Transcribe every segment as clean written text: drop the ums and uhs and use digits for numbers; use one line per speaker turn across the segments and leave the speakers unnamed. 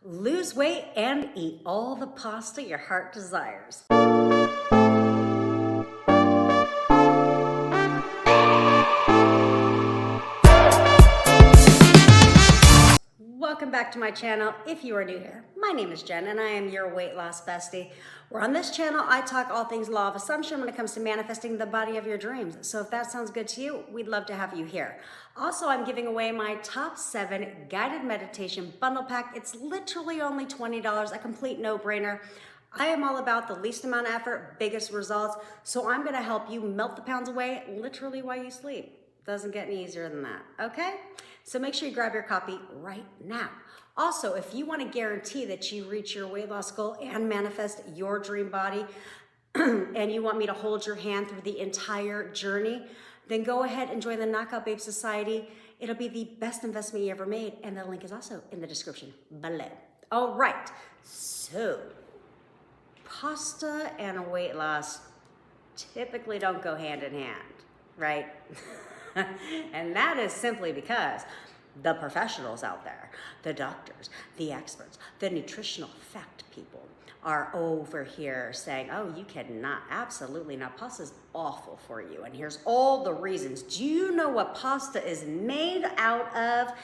Lose weight and eat all the pasta your heart desires. Welcome back to my channel. If you are new here, my name is Jen and I am your weight loss bestie. Where on this channel, I talk all things law of assumption when it comes to manifesting the body of your dreams. So if that sounds good to you, we'd love to have you here. Also, I'm giving away my top 7 guided meditation bundle pack. It's literally only $20, a complete no-brainer. I am all about the least amount of effort, biggest results. So I'm gonna help you melt the pounds away literally while you sleep. Doesn't get any easier than that, okay? So make sure you grab your copy right now. Also, if you want to guarantee that you reach your weight loss goal and manifest your dream body, and you want me to hold your hand through the entire journey, then go ahead and join the Knockout Babe Society. It'll be the best investment you ever made, and the link is also in the description below. All right, so pasta and weight loss typically don't go hand in hand, right? And that is simply because the professionals out there, the doctors, the experts, the nutritional fact people are over here saying, oh, you cannot, absolutely not. Pasta is awful for you. And here's all the reasons. Do you know what pasta is made out of?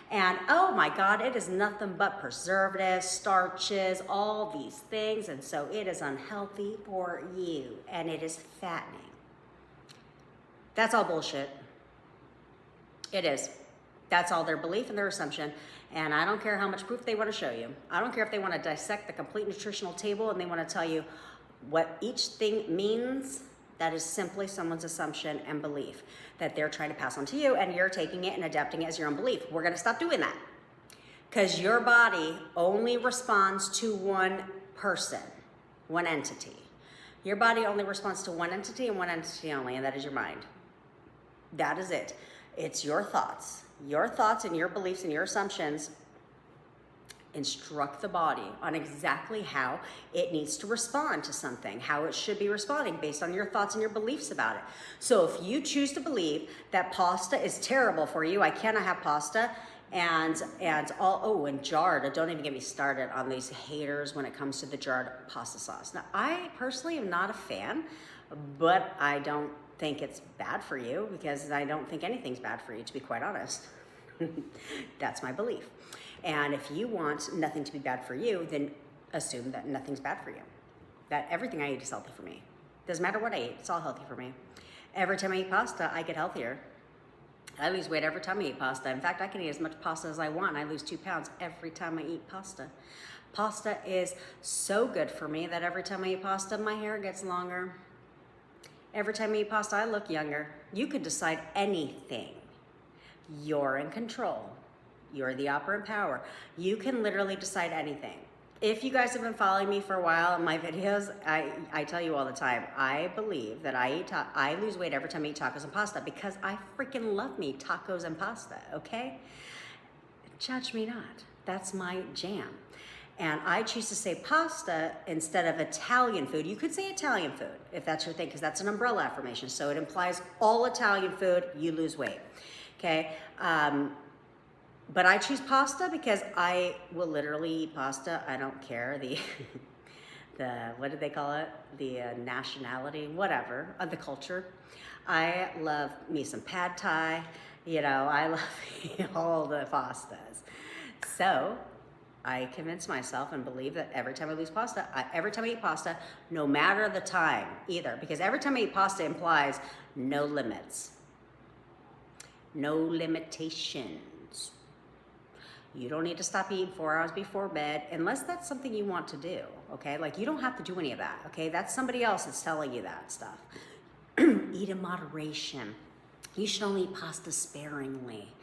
And oh my God, it is nothing but preservatives, starches, all these things. And so it is unhealthy for you and it is fattening. That's all bullshit. It is. That's all their belief and their assumption. And I don't care how much proof they want to show you. I don't care if they want to dissect the complete nutritional table and they want to tell you what each thing means. That is simply someone's assumption and belief that they're trying to pass on to you, and you're taking it and adapting it as your own belief. We're going to stop doing that because your body only responds to one person, one entity. Your body only responds to one entity and one entity only, and that is your mind. That is it. It's your thoughts. Your thoughts and your beliefs and your assumptions instruct the body on exactly how it needs to respond to something, how it should be responding based on your thoughts and your beliefs about it. So if you choose to believe that pasta is terrible for you, I cannot have pasta, and jarred, don't even get me started on these haters when it comes to the jarred pasta sauce. Now, I personally am not a fan, but I don't think it's bad for you because I don't think anything's bad for you, to be quite honest. That's my belief. And if you want nothing to be bad for you, then assume that nothing's bad for you. That everything I eat is healthy for me. Doesn't matter what I eat, it's all healthy for me. Every time I eat pasta, I get healthier. I lose weight every time I eat pasta. In fact, I can eat as much pasta as I want. I lose 2 pounds every time I eat pasta. Pasta is so good for me that every time I eat pasta, my hair gets longer. Every time I eat pasta, I look younger. You could decide anything. You're in control. You're the operant power. You can literally decide anything. If you guys have been following me for a while in my videos, I tell you all the time, I believe that I lose weight every time I eat tacos and pasta because I freaking love me tacos and pasta, okay? Judge me not. That's my jam. And I choose to say pasta instead of Italian food. You could say Italian food if that's your thing, because that's an umbrella affirmation. So it implies all Italian food, you lose weight, okay? But I choose pasta because I will literally eat pasta. I don't care the what did they call it? The nationality, whatever, of the culture. I love me some pad thai. You know, I love all the pastas. So I convince myself and believe that every time I eat pasta, no matter the time either, because every time I eat pasta implies no limits, no limitations. You don't need to stop eating 4 hours before bed unless that's something you want to do, okay? Like, you don't have to do any of that, okay? That's somebody else that's telling you that stuff. Eat in moderation. You should only eat pasta sparingly.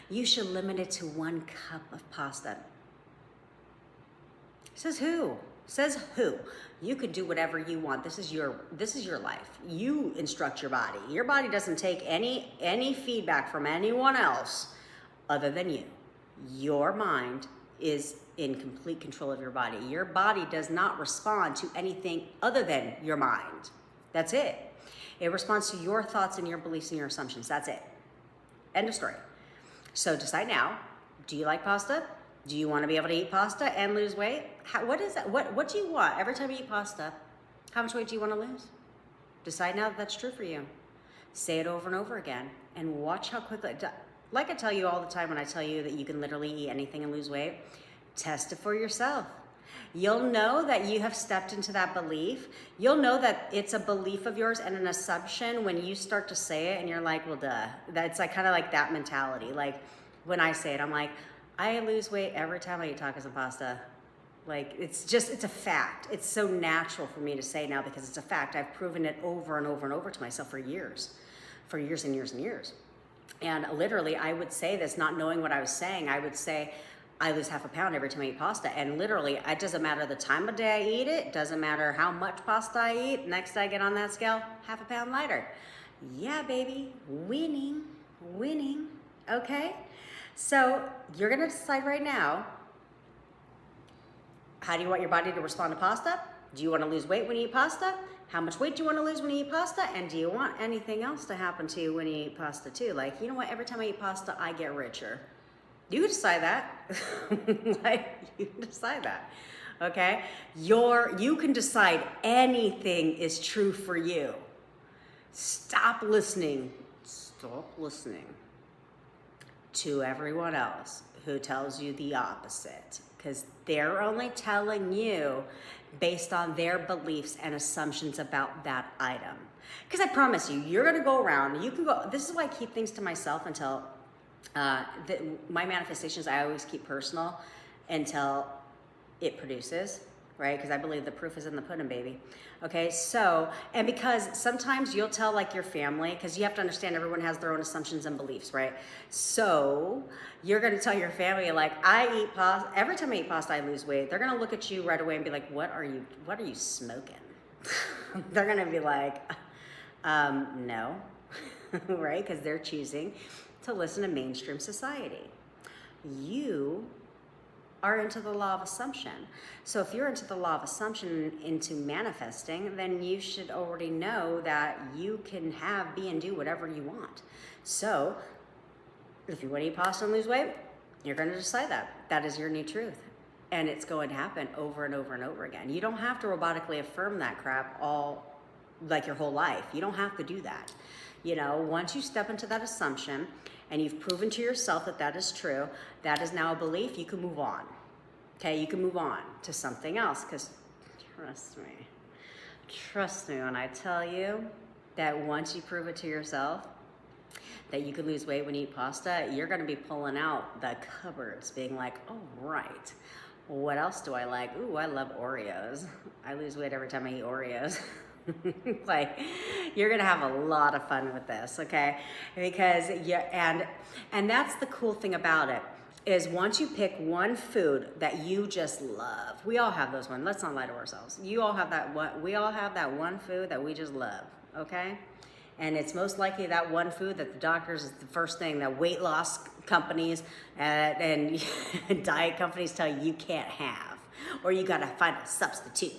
You should limit it to 1 cup of pasta. Says who? Says who? You can do whatever you want. This is your life. You instruct your body. Your body doesn't take any feedback from anyone else other than you. Your mind is in complete control of your body. Your body does not respond to anything other than your mind. That's it. It responds to your thoughts and your beliefs and your assumptions. That's it. End of story. So decide now, do you like pasta? Do you want to be able to eat pasta and lose weight? What is that? What do you want? Every time you eat pasta, how much weight do you want to lose? Decide now that that's true for you. Say it over and over again and watch how quickly, like I tell you all the time when I tell you that you can literally eat anything and lose weight, test it for yourself. You'll know that you have stepped into that belief. You'll know that it's a belief of yours and an assumption when you start to say it and you're like, well, duh. That's like kind of like that mentality. Like when I say it, I'm like, I lose weight every time I eat tacos and pasta. Like it's a fact. It's so natural for me to say now because it's a fact. I've proven it over and over and over to myself for years and years and years. And literally I would say this not knowing what I was saying. I would say, I lose half a pound every time I eat pasta. And literally, it doesn't matter the time of day I eat it, doesn't matter how much pasta I eat, next I get on that scale, half a pound lighter. Yeah, baby, winning, okay? So you're gonna decide right now, how do you want your body to respond to pasta? Do you wanna lose weight when you eat pasta? How much weight do you wanna lose when you eat pasta? And do you want anything else to happen to you when you eat pasta too? Like, you know what, every time I eat pasta, I get richer. You can decide that. Like, you can decide that. Okay? You can decide anything is true for you. Stop listening to everyone else who tells you the opposite, because they're only telling you based on their beliefs and assumptions about that item. Because I promise you, you're gonna go around, this is why I keep things to myself until my manifestations I always keep personal until it produces, right? Because I believe the proof is in the pudding, baby. Okay, so, and because sometimes you'll tell like your family, because you have to understand everyone has their own assumptions and beliefs, right? So you're gonna tell your family like, I eat pasta, every time I eat pasta I lose weight. They're gonna look at you right away and be like, what are you smoking? They're gonna be like, no, right? Because they're choosing to listen to mainstream society. You are into the law of assumption. So if you're into the law of assumption, into manifesting, then you should already know that you can have, be, and do whatever you want. So if you want to eat pasta and lose weight, you're going to decide that. That is your new truth. And it's going to happen over and over and over again. You don't have to robotically affirm that crap all, like your whole life. You don't have to do that. You know, once you step into that assumption and you've proven to yourself that that is true, that is now a belief, you can move on. Okay, you can move on to something else, because trust me when I tell you that once you prove it to yourself that you can lose weight when you eat pasta, you're gonna be pulling out the cupboards being like, oh, right, what else do I like? Ooh, I love Oreos. I lose weight every time I eat Oreos. Like, you're gonna have a lot of fun with this, okay? Because and that's the cool thing about it, is once you pick one food that you just love, we all have those ones. Let's not lie to ourselves. We all have that one food that we just love, okay? And it's most likely that one food that the doctors is the first thing that weight loss companies and diet companies tell you can't have, or you gotta find a substitute.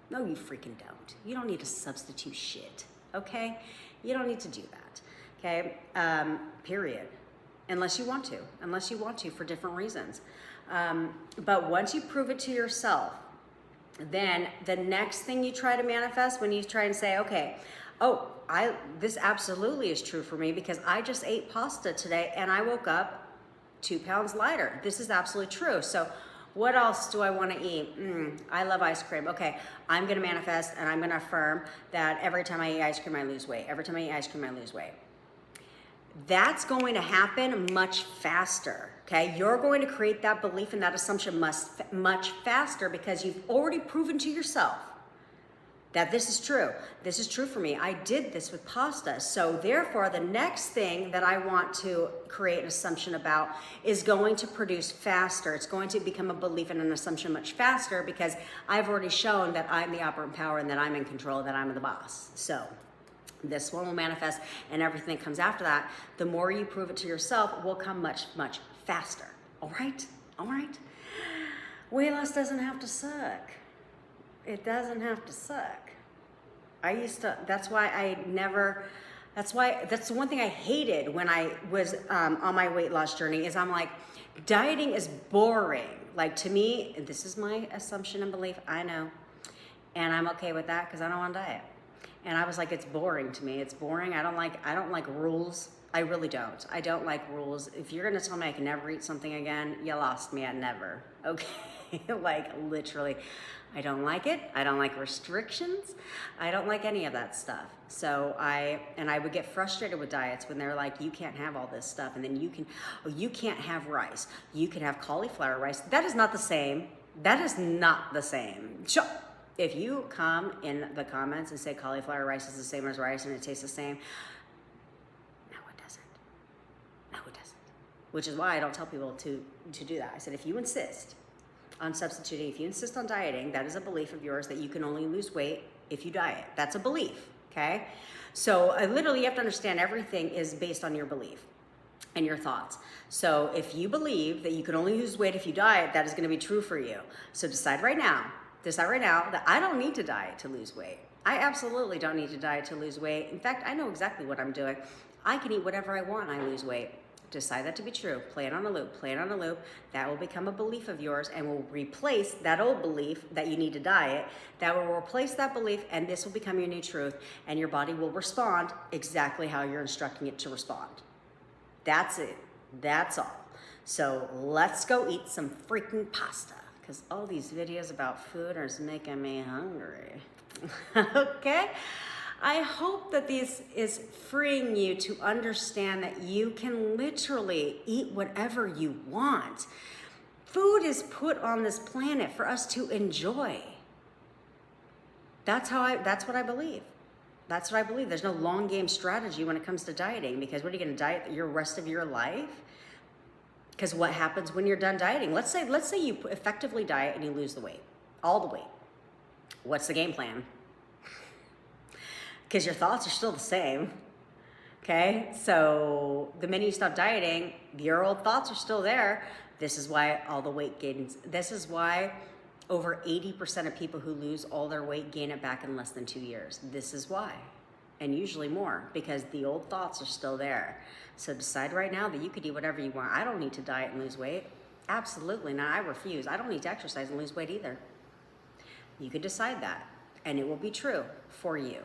No, you freaking don't. You don't need to substitute shit, okay? You don't need to do that, okay? Period. Unless you want to for different reasons. But once you prove it to yourself, then the next thing you try to manifest, when you try and say, okay, oh, this absolutely is true for me because I just ate pasta today and I woke up 2 pounds lighter. This is absolutely true. So what else do I want to eat? I love ice cream. Okay, I'm going to manifest and I'm going to affirm that every time I eat ice cream, I lose weight. Every time I eat ice cream, I lose weight. That's going to happen much faster, okay? You're going to create that belief and that assumption much faster because you've already proven to yourself that this is true. This is true for me. I did this with pasta. So therefore, the next thing that I want to create an assumption about is going to produce faster. It's going to become a belief and an assumption much faster because I've already shown that I'm the operant power and that I'm in control, that I'm the boss. So this one will manifest and everything that comes after that. The more you prove it to yourself will come much, much faster. All right? All right? Weight loss doesn't have to suck. It doesn't have to suck. That's why I never That's the one thing I hated when I was on my weight loss journey is I'm like, dieting is boring. Like to me, and this is my assumption and belief, I know. And I'm okay with that because I don't want to diet. And I was like, it's boring to me. It's boring. I don't like rules. I really don't. I don't like rules. If you're gonna tell me I can never eat something again, you lost me at never. Okay. Like literally, I don't like it. I don't like restrictions. I don't like any of that stuff. So I would get frustrated with diets when they're like, you can't have all this stuff. And then you can't have rice. You can have cauliflower rice. That is not the same. That is not the same. Sure. If you come in the comments and say cauliflower rice is the same as rice and it tastes the same, no, it doesn't. No, it doesn't. Which is why I don't tell people to do that. I said, if you insist on substituting, if you insist on dieting, that is a belief of yours that you can only lose weight if you diet. That's a belief, okay? So literally you have to understand everything is based on your belief and your thoughts. So if you believe that you can only lose weight if you diet, that is gonna be true for you. So decide right now that I don't need to diet to lose weight. I absolutely don't need to diet to lose weight. In fact, I know exactly what I'm doing. I can eat whatever I want and I lose weight. Decide that to be true. Play it on a loop. Play it on a loop. That will become a belief of yours and will replace that old belief that you need to diet. That will replace that belief and this will become your new truth and your body will respond exactly how you're instructing it to respond. That's it. That's all. So let's go eat some freaking pasta because all these videos about food are making me hungry. Okay? I hope that this is freeing you to understand that you can literally eat whatever you want. Food is put on this planet for us to enjoy. That's what I believe. That's what I believe. There's no long game strategy when it comes to dieting because what are you going to diet your rest of your life? Because what happens when you're done dieting? Let's say you effectively diet and you lose the weight, all the weight. What's the game plan? Because your thoughts are still the same, okay? So the minute you stop dieting, your old thoughts are still there. This is why all the weight gains. This is why over 80% of people who lose all their weight gain it back in less than 2 years. This is why, and usually more, because the old thoughts are still there. So decide right now that you could eat whatever you want. I don't need to diet and lose weight. Absolutely not, I refuse. I don't need to exercise and lose weight either. You could decide that, and it will be true for you.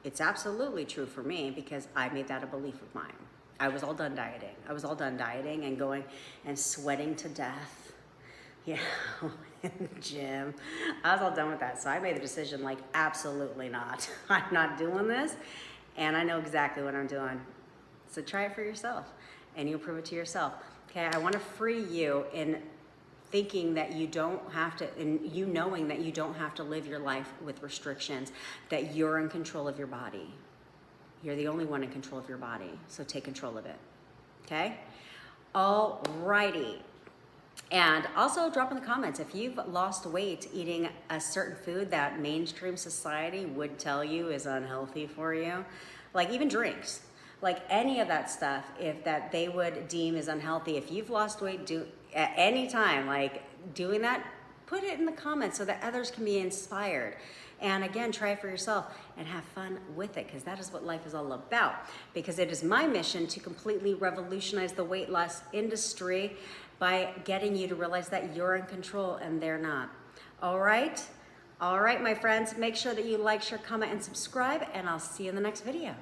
It's absolutely true for me because I made that a belief of mine. I was all done dieting. I was all done dieting and going and sweating to death, you know, in the gym. I was all done with that. So I made the decision like, absolutely not. I'm not doing this. And I know exactly what I'm doing. So try it for yourself and you'll prove it to yourself. Okay, I want to free you in thinking that you don't have to, and you knowing that you don't have to live your life with restrictions, that you're in control of your body. You're the only one in control of your body, so take control of it, okay? All righty. And also drop in the comments if you've lost weight eating a certain food that mainstream society would tell you is unhealthy for you, like even drinks. Like any of that stuff, if that they would deem as unhealthy, if you've lost weight at any time, like doing that, put it in the comments so that others can be inspired. And again, try it for yourself and have fun with it because that is what life is all about. Because it is my mission to completely revolutionize the weight loss industry by getting you to realize that you're in control and they're not. All right? All right, my friends, make sure that you like, share, comment, and subscribe, and I'll see you in the next video.